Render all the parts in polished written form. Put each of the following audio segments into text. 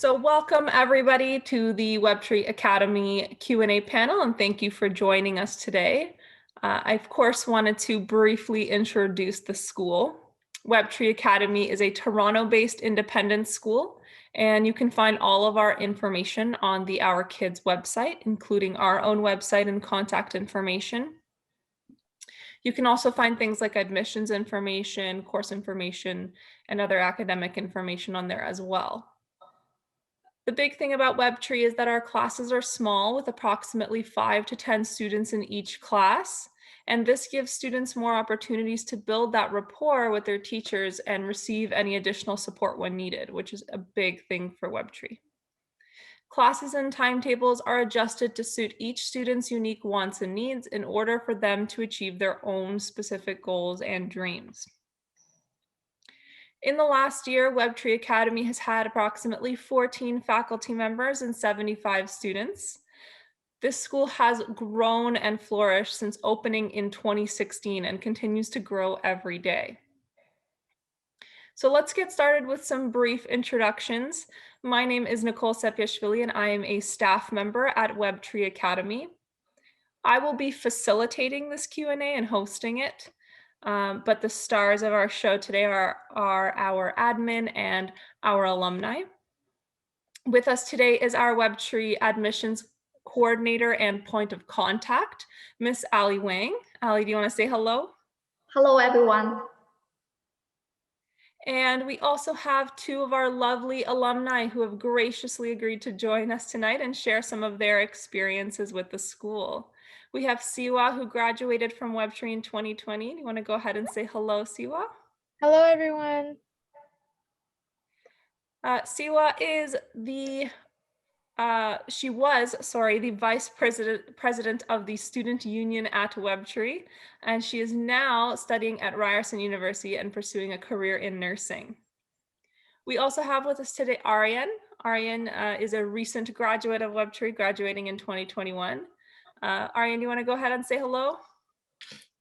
So welcome everybody to the Webtree Academy Q&A panel, and thank you for joining us today. I of course wanted to briefly introduce the school. Webtree Academy is a Toronto-based independent school, and you can find all of our information on the Our Kids website, including our own website and contact information. You can also find things like admissions information, course information, and other academic information on there as well. The big thing about Webtree is that our classes are small with approximately 5 to 10 students in each class. And this gives students more opportunities to build that rapport with their teachers and receive any additional support when needed, which is a big thing for Webtree. Classes and timetables are adjusted to suit each student's unique wants and needs in order for them to achieve their own specific goals and dreams. In the last year, Webtree Academy has had approximately 14 faculty members and 75 students. This school has grown and flourished since opening in 2016 and continues to grow every day. So let's get started with some brief introductions. My name is Nicole Sepiashvili, and I am a staff member at Webtree Academy. I will be facilitating this Q&A and hosting it. But the stars of our show today are our admin and our alumni. With us today is our Webtree admissions coordinator and point of contact, Miss Ali Wang. Ali, do you want to say hello? Hello, everyone. And we also have two of our lovely alumni who have graciously agreed to join us tonight and share some of their experiences with the school. We have Siwa, who graduated from Webtree in 2020. Do you want to go ahead and say hello, Siwa? Hello, everyone. Siwa is the vice president of the student union at Webtree, and she is now studying at Ryerson University and pursuing a career in nursing. We also have with us today Aryan. Aryan is a recent graduate of Webtree, graduating in 2021. Aryan, do you want to go ahead and say hello?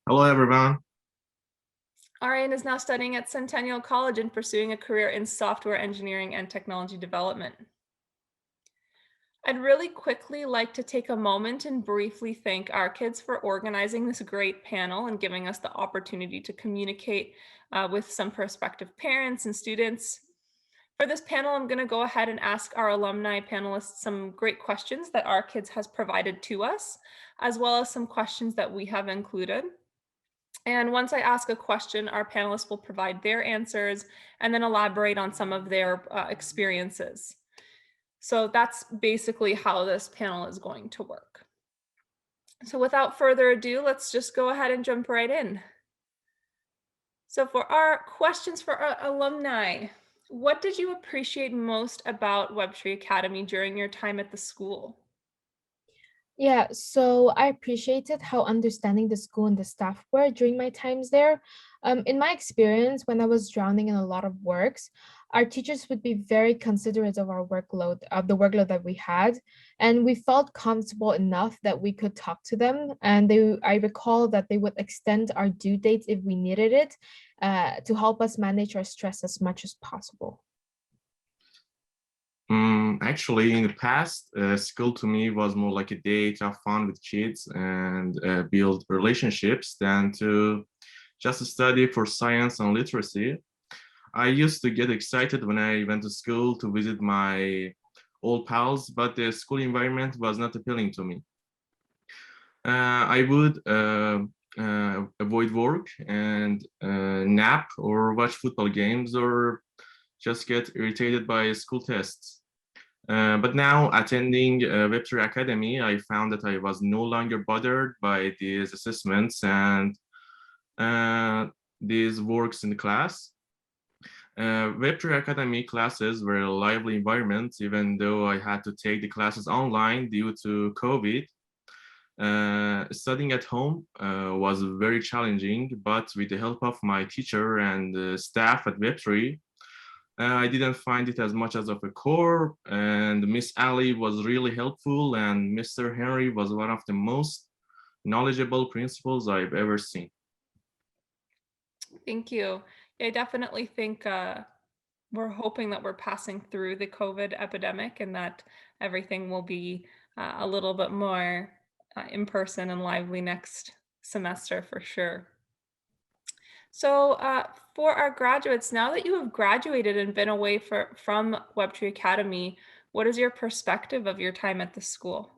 Hello, everyone. Aryan is now studying at Centennial College and pursuing a career in software engineering and technology development. I'd really quickly like to take a moment and briefly thank our kids for organizing this great panel and giving us the opportunity to communicate with some prospective parents and students. For this panel, I'm going to go ahead and ask our alumni panelists some great questions that our kids has provided to us, as well as some questions that we have included. And once I ask a question, our panelists will provide their answers and then elaborate on some of their experiences. So that's basically how this panel is going to work. So without further ado, let's just go ahead and jump right in. So for our questions for our alumni, what did you appreciate most about Webtree Academy during your time at the school? Yeah, so I appreciated how understanding the school and the staff were during my times there. In my experience, when I was drowning in a lot of works, our teachers would be very considerate of our workload, of the workload that we had, and we felt comfortable enough that we could talk to them. And I recall that they would extend our due dates if we needed it, to help us manage our stress as much as possible. Actually, in the past, school to me was more like a day to have fun with kids and build relationships than to just study for science and literacy. I used to get excited when I went to school to visit my old pals, but the school environment was not appealing to me. I would avoid work and nap or watch football games or just get irritated by school tests. But now attending Webtree Academy, I found that I was no longer bothered by these assessments and these works in the class. Webtree Academy classes were a lively environment, even though I had to take the classes online due to COVID. Studying at home was very challenging, but with the help of my teacher and staff at Webtree, I didn't find it as much as of a core, and Miss Ali was really helpful, and Mr. Henry was one of the most knowledgeable principals I've ever seen. Thank you. I definitely think we're hoping that we're passing through the COVID epidemic and that everything will be a little bit more in person and lively next semester for sure. So for our graduates, now that you have graduated and been away from Webtree Academy, what is your perspective of your time at the school?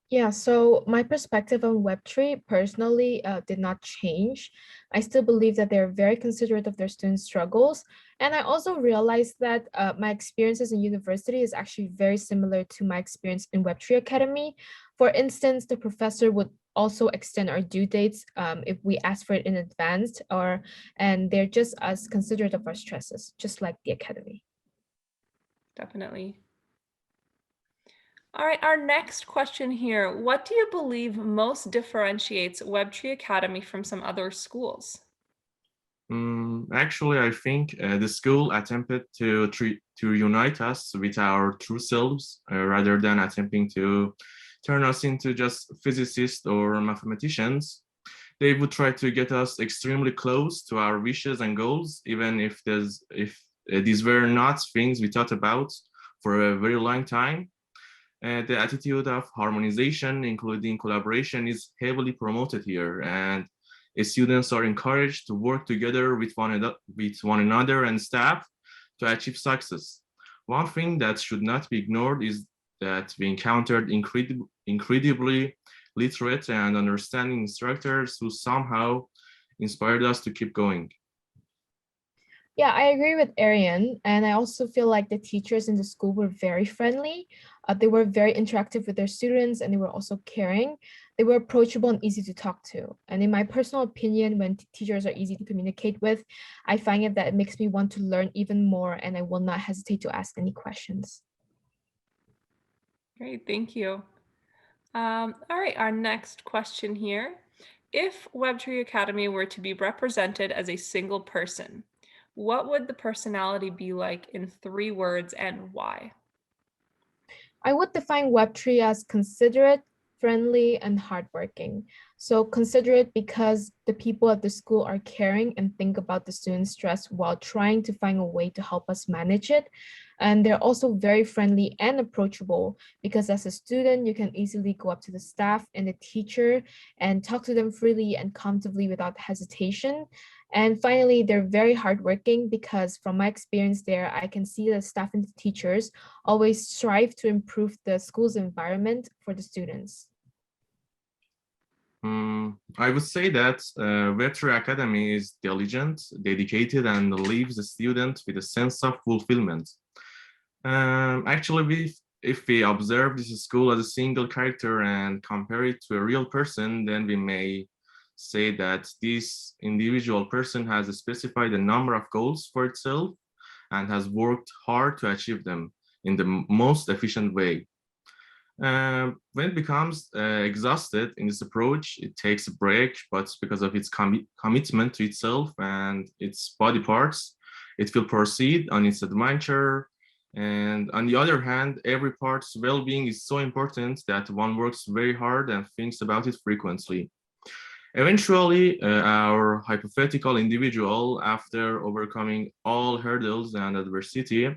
Yeah, so my perspective on Webtree personally did not change. I still believe that they're very considerate of their students' struggles. And I also realized that my experiences in university is actually very similar to my experience in Webtree Academy. For instance, the professor would also extend our due dates if we ask for it in advance, and they're just as considerate of our stresses, just like the academy. Definitely. All right, our next question here. What do you believe most differentiates Webtree Academy from some other schools? Actually, I think the school attempted to unite us with our true selves rather than attempting to turn us into just physicists or mathematicians. They would try to get us extremely close to our wishes and goals, even if these were not things we thought about for a very long time. The attitude of harmonization, including collaboration, is heavily promoted here, and students are encouraged to work together with one another and staff to achieve success. One thing that should not be ignored is that we encountered incredibly literate and understanding instructors who somehow inspired us to keep going. Yeah, I agree with Arian, and I also feel like the teachers in the school were very friendly. They were very interactive with their students, and they were also caring. They were approachable and easy to talk to. And in my personal opinion, when teachers are easy to communicate with, I find it that it makes me want to learn even more, and I will not hesitate to ask any questions. Great, thank you. All right, our next question here. If Webtree Academy were to be represented as a single person, what would the personality be like in 3 words and why? I would define Webtree as considerate, friendly, and hardworking. So considerate because the people at the school are caring and think about the students' stress while trying to find a way to help us manage it. And they're also very friendly and approachable because as a student, you can easily go up to the staff and the teacher and talk to them freely and comfortably without hesitation. And finally, they're very hardworking because from my experience there, I can see the staff and the teachers always strive to improve the school's environment for the students. I would say that Webtree Academy is diligent, dedicated, and leaves the student with a sense of fulfillment. Actually, if we observe this school as a single character and compare it to a real person, then we may say that this individual person has specified a number of goals for itself and has worked hard to achieve them in the most efficient way. When it becomes exhausted in this approach, it takes a break, but because of its commitment to itself and its body parts, it will proceed on its adventure. And on the other hand, every part's well-being is so important that one works very hard and thinks about it frequently. Eventually, our hypothetical individual, after overcoming all hurdles and adversity,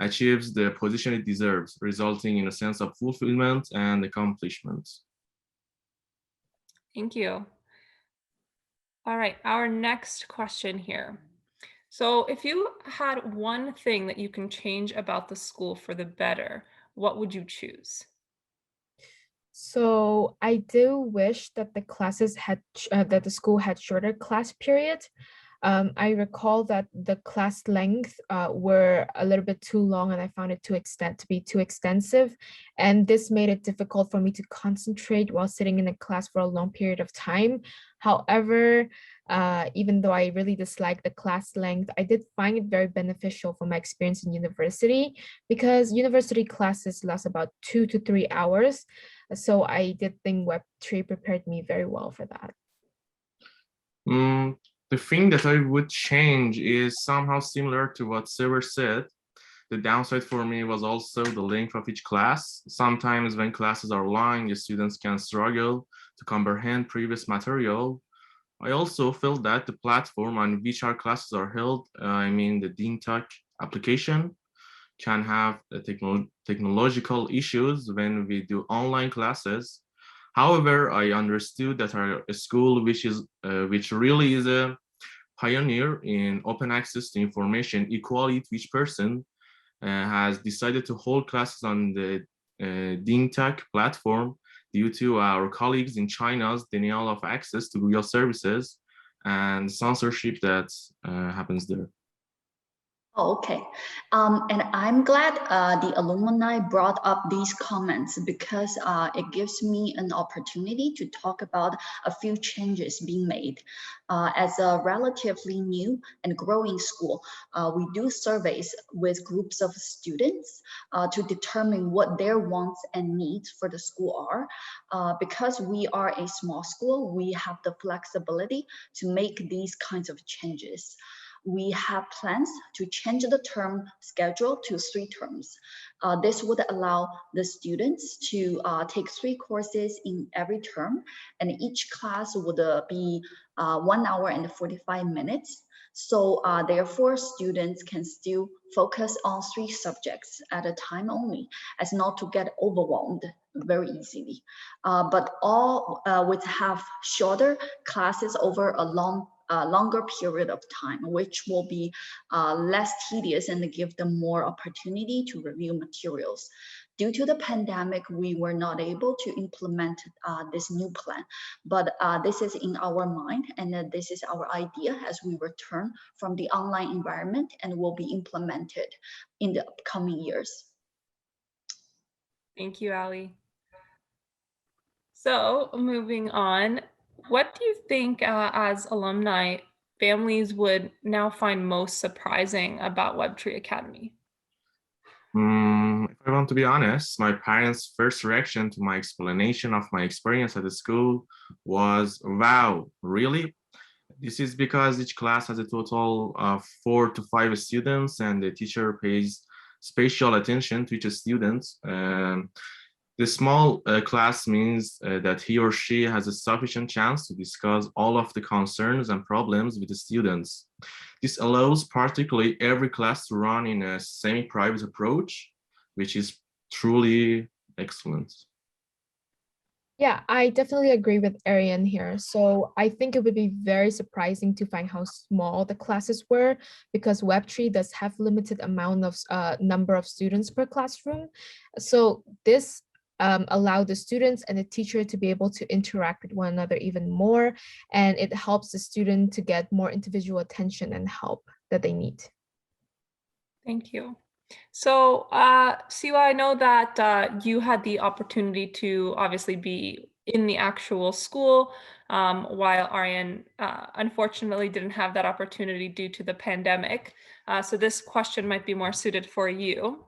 achieves the position it deserves, resulting in a sense of fulfillment and accomplishment. Thank you. All right, our next question here. So if you had one thing that you can change about the school for the better, what would you choose? So I do wish that the classes had that the school had shorter class periods. I recall that the class length were a little bit too long, and I found it to be too extensive, and this made it difficult for me to concentrate while sitting in a class for a long period of time. However, even though I really dislike the class length, I did find it very beneficial for my experience in university because university classes last about 2 to 3 hours. So I did think Web3 prepared me very well for that. Mm, the thing that I would change is somehow similar to what Sever said. The downside for me was also the length of each class. Sometimes when classes are long, the students can struggle to comprehend previous material, I also felt that the platform on which our classes are held, the DeanTalk application, can have technological issues when we do online classes. However, I understood that our school, which really is a pioneer in open access to information equality to each person, has decided to hold classes on the DeanTalk platform due to our colleagues in China's denial of access to Google services and censorship that happens there. Oh, okay. And I'm glad the alumni brought up these comments because it gives me an opportunity to talk about a few changes being made. As a relatively new and growing school, we do surveys with groups of students to determine what their wants and needs for the school are. Because we are a small school, we have the flexibility to make these kinds of changes. We have plans to change the term schedule to 3 terms. This would allow the students to take 3 courses in every term, and each class would be 1 hour and 45 minutes. So therefore, students can still focus on 3 subjects at a time only, as not to get overwhelmed very easily. But all would have shorter classes over a longer period of time, which will be less tedious and give them more opportunity to review materials. Due to the pandemic, we were not able to implement this new plan, but this is in our mind, and this is our idea as we return from the online environment and will be implemented in the upcoming years. Thank you, Ali. So moving on, what do you think as alumni families would now find most surprising about Webtree Academy? If I want to be honest, my parents' first reaction to my explanation of my experience at the school was, wow, really? This is because each class has a total of 4 to 5 students and the teacher pays special attention to each student. The small class means that he or she has a sufficient chance to discuss all of the concerns and problems with the students. This allows particularly every class to run in a semi-private approach, which is truly excellent. Yeah, I definitely agree with Ariane here. So I think it would be very surprising to find how small the classes were because Webtree does have limited amount of number of students per classroom. So this allowed the students and the teacher to be able to interact with one another even more, and it helps the student to get more individual attention and help that they need. Thank you. So, Siwa, I know that you had the opportunity to obviously be in the actual school, while Aryan unfortunately didn't have that opportunity due to the pandemic. So this question might be more suited for you.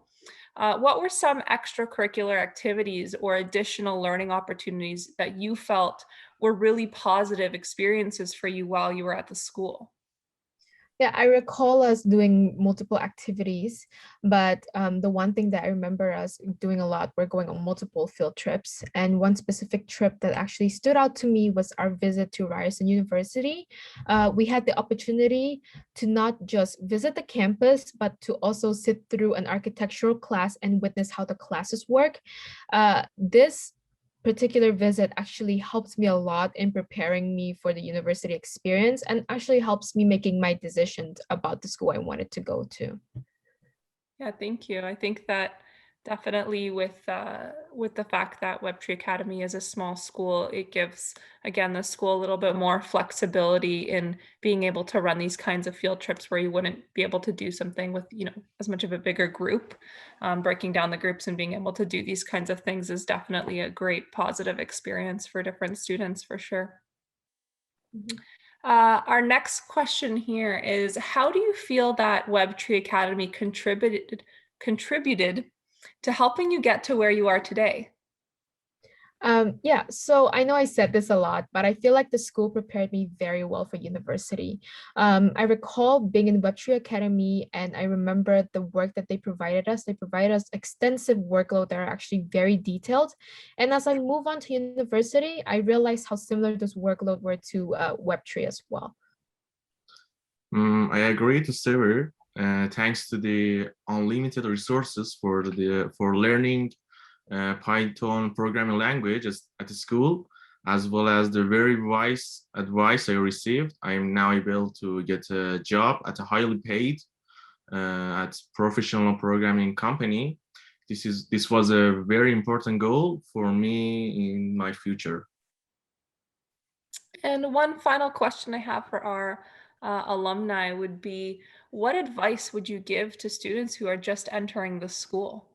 What were some extracurricular activities or additional learning opportunities that you felt were really positive experiences for you while you were at the school? Yeah, I recall us doing multiple activities, but the one thing that I remember us doing a lot, we're going on multiple field trips. And one specific trip that actually stood out to me was our visit to Ryerson University. We had the opportunity to not just visit the campus, but to also sit through an architectural class and witness how the classes work. This particular visit actually helps me a lot in preparing me for the university experience and actually helps me making my decisions about the school I wanted to go to. Yeah, thank you. I think that definitely with the fact that Webtree Academy is a small school, it gives again the school a little bit more flexibility in being able to run these kinds of field trips where you wouldn't be able to do something with as much of a bigger group. Breaking down the groups and being able to do these kinds of things is definitely a great positive experience for different students for sure. Mhm. Our next question here is, how do you feel that Webtree Academy contributed to helping you get to where you are today? Yeah, so I know I said this a lot, but I feel like the school prepared me very well for university. I recall being in Webtree Academy, and I remember the work that they provided us. They provided us extensive workload that are actually very detailed. And as I move on to university, I realized how similar those workload were to Webtree as well. I agree to Sever. Thanks to the unlimited resources for learning Python programming language at the school, as well as the very wise advice I received, I am now able to get a job at a highly paid at professional programming company. This was a very important goal for me in my future. And one final question I have for our alumni would be, what advice would you give to students who are just entering the school?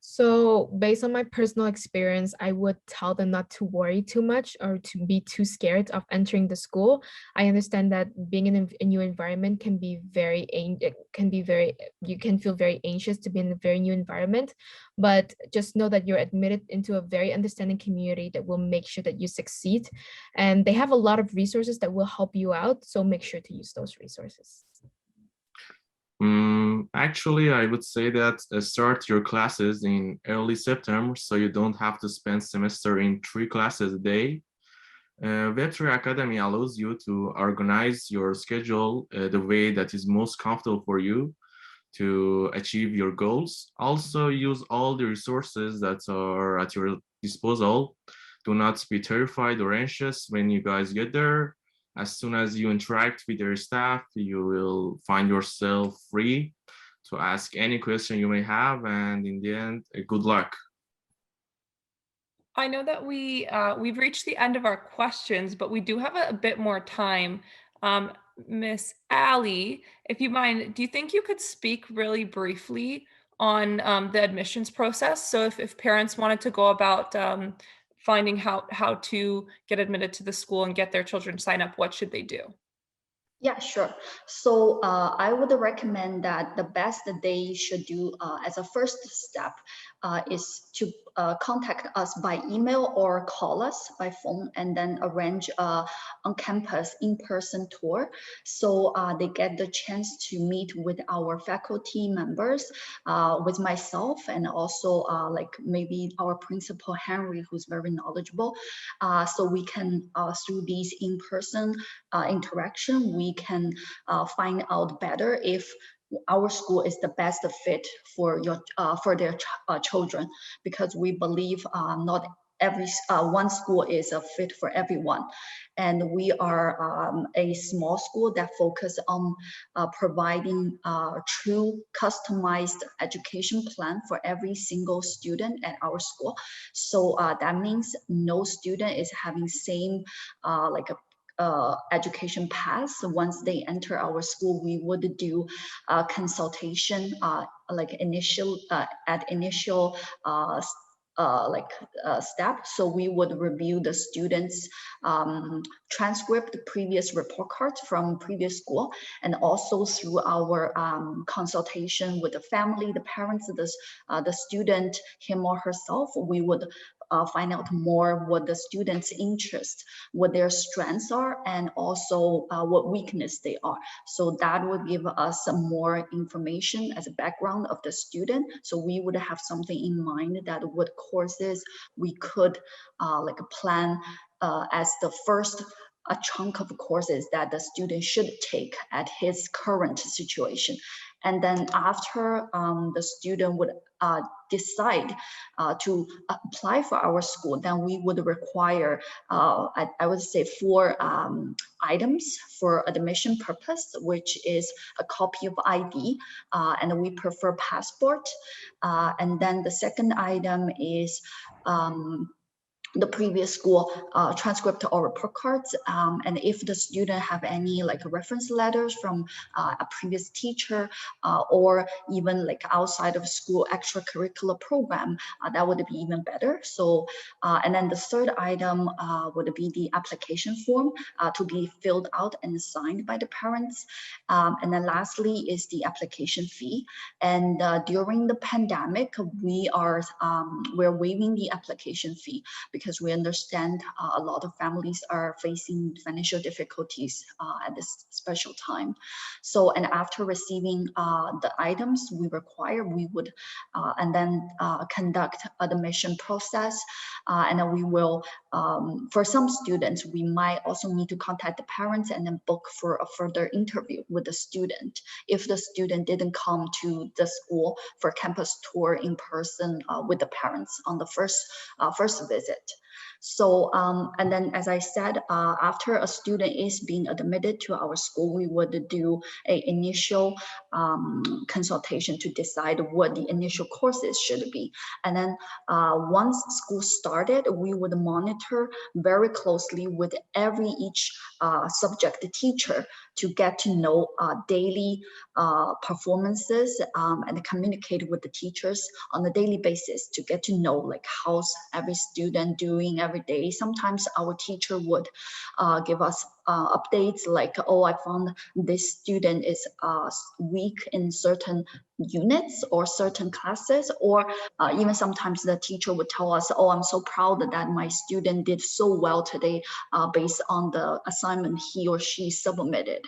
So based on my personal experience, I would tell them not to worry too much or to be too scared of entering the school. I understand that being in a new environment can be you can feel very anxious to be in a very new environment, but just know that you're admitted into a very understanding community that will make sure that you succeed. And they have a lot of resources that will help you out. So make sure to use those resources. Actually, I would say that start your classes in early September so you don't have to spend semester in 3 classes a day. Webtree Academy allows you to organize your schedule the way that is most comfortable for you to achieve your goals. Also, use all the resources that are at your disposal. Do not be terrified or anxious when you guys get there. As soon as you interact with your staff, you will find yourself free to ask any question you may have. And in the end, good luck. I know that we've reached the end of our questions, but we do have a bit more time. Miss Allie, if you mind, do you think you could speak really briefly on the admissions process? So if parents wanted to go about finding how to get admitted to the school and get their children sign up, what should they do? Yeah, sure. So I would recommend that the best that they should do as a first step is to contact us by email or call us by phone and then arrange a on-campus in-person tour. So they get the chance to meet with our faculty members, with myself, and also like maybe our principal, Henry, who's very knowledgeable. So we can, through these in-person interaction, we can find out better if our school is the best fit for their children, because we believe not every one school is a fit for everyone, and we are a small school that focus on providing true customized education plan for every single student at our school. So that means no student is having same like a education path. So once they enter our school, we would do consultation like initial at initial step. So we would review the students' transcript, previous report cards from previous school, and also through our consultation with the family, the parents, the student, him or herself, we would find out more what the students' interest, what their strengths are, and also what weakness they are. So that would give us some more information as a background of the student. So we would have something in mind that what courses we could like plan as the first a chunk of courses that the student should take at his current situation. And then after the student would decide to apply for our school, then we would require, I would say, 4 items for admission purpose, which is a copy of ID, and we prefer passport. And then the second item is the previous school transcript or report cards, and if the student have any like reference letters from a previous teacher or even like outside of school extracurricular program, that would be even better. So and then the third item would be the application form to be filled out and signed by the parents, and then lastly is the application fee. And during the pandemic, we're waiving the application fee because we understand a lot of families are facing financial difficulties at this special time. So, and after receiving the items we require, we would and then conduct admission process, and then we will, for some students, we might also need to contact the parents and then book for a further interview with the student if the student didn't come to the school for campus tour in person with the parents on the first visit. So, and then as I said, after a student is being admitted to our school, we would do an initial consultation to decide what the initial courses should be. And then once school started, we would monitor very closely with each subject teacher to get to know daily performances and communicate with the teachers on a daily basis to get to know like how's every student doing every day. Sometimes our teacher would give us updates like, oh, I found this student is weak in certain units or certain classes, or even sometimes the teacher would tell us, oh, I'm so proud that my student did so well today based on the assignment he or she submitted.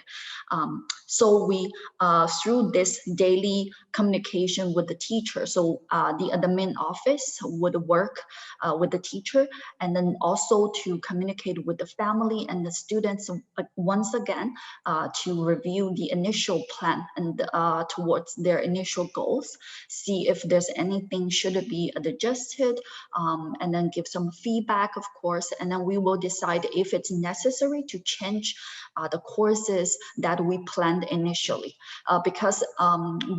So we, through this daily communication with the teacher, so the admin office would work with the teacher, and then also to communicate with the family and the students once again to review the initial plan and towards their initial goals, see if there's anything should be adjusted, and then give some feedback, of course, and then we will decide if it's necessary to change the courses that we planned initially, because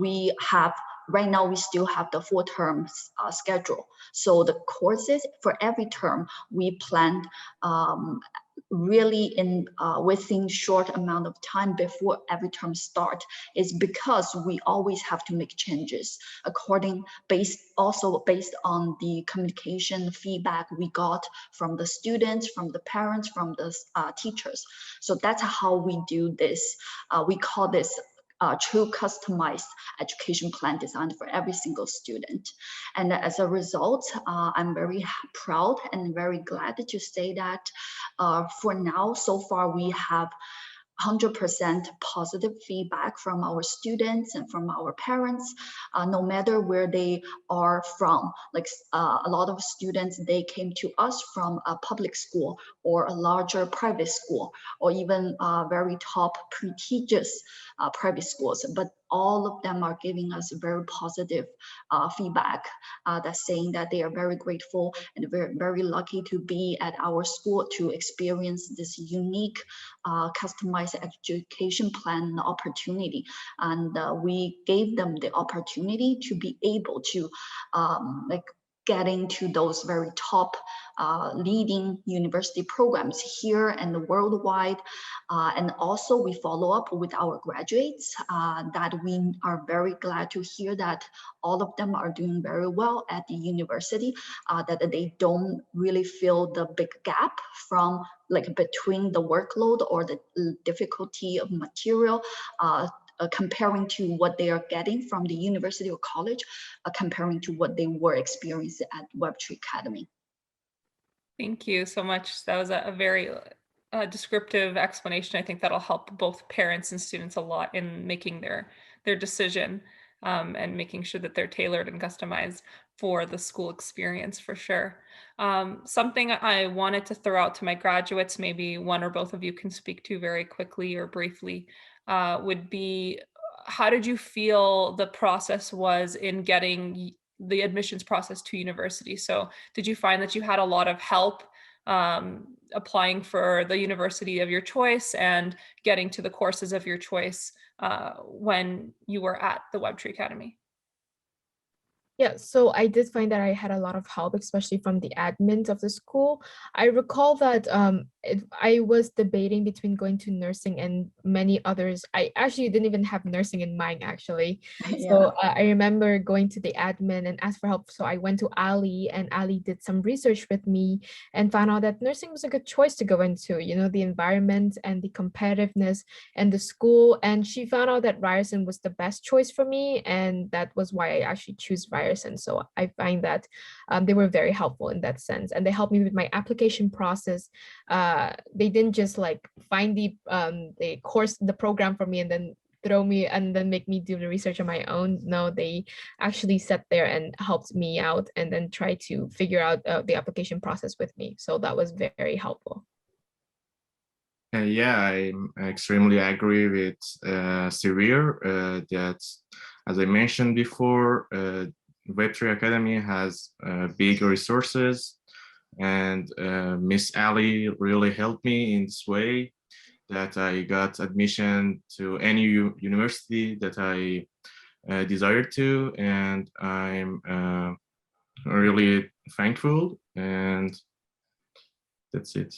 we have right now we still have the 4 terms schedule. So the courses for every term we planned really in within short amount of time before every term start, is because we always have to make changes also based on the communication feedback we got from the students, from the parents, from the teachers. So that's how we do this. We call this true customized education plan designed for every single student. And as a result, I'm very proud and very glad to say that for now, so far, we have 100% positive feedback from our students and from our parents, no matter where they are from. Like a lot of students, they came to us from a public school or a larger private school, or even very top prestigious private schools, but all of them are giving us very positive feedback that's saying that they are very grateful and very, very lucky to be at our school to experience this unique customized education plan opportunity. And we gave them the opportunity to be able to like getting to those very top leading university programs here and worldwide. And also we follow up with our graduates that we are very glad to hear that all of them are doing very well at the university, that they don't really feel the big gap from like between the workload or the difficulty of material comparing to what they are getting from the university or college, comparing to what they were experiencing at Webtree Academy. Thank you so much. That was a very descriptive explanation. I think that'll help both parents and students a lot in making their decision and making sure that they're tailored and customized for the school experience for sure. Something I wanted to throw out to my graduates, maybe one or both of you can speak to very quickly or briefly, would be, how did you feel the process was in getting the admissions process to university? So did you find that you had a lot of help applying for the university of your choice and getting to the courses of your choice when you were at the Webtree Academy? Yeah, so I did find that I had a lot of help, especially from the admins of the school. I recall that I was debating between going to nursing and many others. I actually didn't even have nursing in mind, actually. So Yeah. I remember going to the admin and asked for help. So I went to Ali, and Ali did some research with me and found out that nursing was a good choice to go into, you know, the environment and the competitiveness and the school. And she found out that Ryerson was the best choice for me. And that was why I actually choose Ryerson. So I find that they were very helpful in that sense. And they helped me with my application process. They didn't just like find the course, the program for me and then throw me and then make me do the research on my own. No, they actually sat there and helped me out and then try to figure out the application process with me. So that was very helpful. Yeah, I extremely agree with Severe that, as I mentioned before, Webtree Academy has big resources, and Miss Ali really helped me in this way that I got admission to any university that I desired to, and I'm really thankful, and that's it.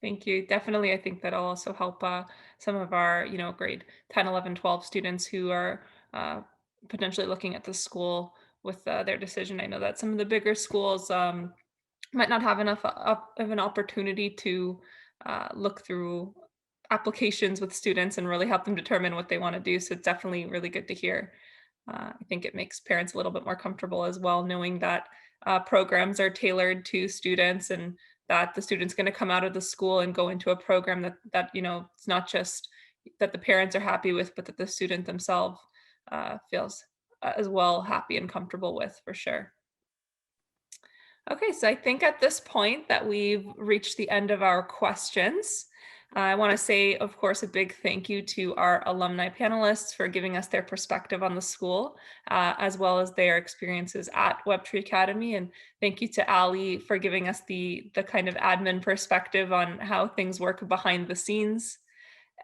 Thank you. Definitely, I think that'll also help some of our, grade 10, 11, 12 students who are potentially looking at the school with their decision. I know that some of the bigger schools might not have enough of an opportunity to look through applications with students and really help them determine what they want to do. So it's definitely really good to hear. I think it makes parents a little bit more comfortable as well, knowing that programs are tailored to students and that the student's going to come out of the school and go into a program that it's not just that the parents are happy with, but that the student themselves feels as well happy and comfortable with, for sure. Okay, so I think at this point that we've reached the end of our questions. I want to say, of course, a big thank you to our alumni panelists for giving us their perspective on the school, as well as their experiences at Webtree Academy. And thank you to Ali for giving us the kind of admin perspective on how things work behind the scenes.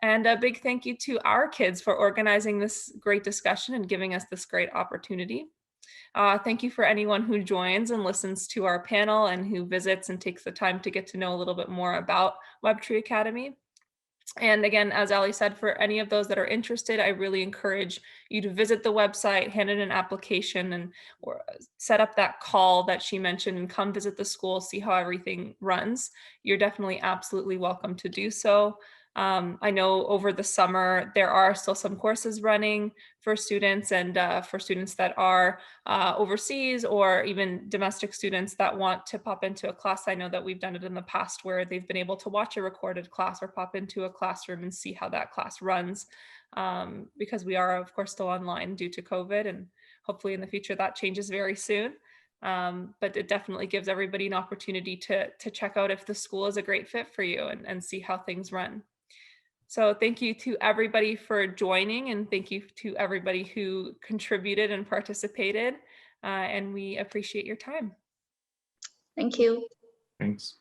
And a big thank you to our kids for organizing this great discussion and giving us this great opportunity. Thank you for anyone who joins and listens to our panel and who visits and takes the time to get to know a little bit more about Webtree Academy. And again, as Ali said, for any of those that are interested, I really encourage you to visit the website, hand in an application, and or set up that call that she mentioned and come visit the school, see how everything runs. You're definitely absolutely welcome to do so. I know over the summer, there are still some courses running for students and for students that are overseas or even domestic students that want to pop into a class. I know that we've done it in the past where they've been able to watch a recorded class or pop into a classroom and see how that class runs, because we are, of course, still online due to COVID, and hopefully in the future that changes very soon. But it definitely gives everybody an opportunity to check out if the school is a great fit for you and see how things run. So thank you to everybody for joining, and thank you to everybody who contributed and participated. And we appreciate your time. Thank you. Thanks.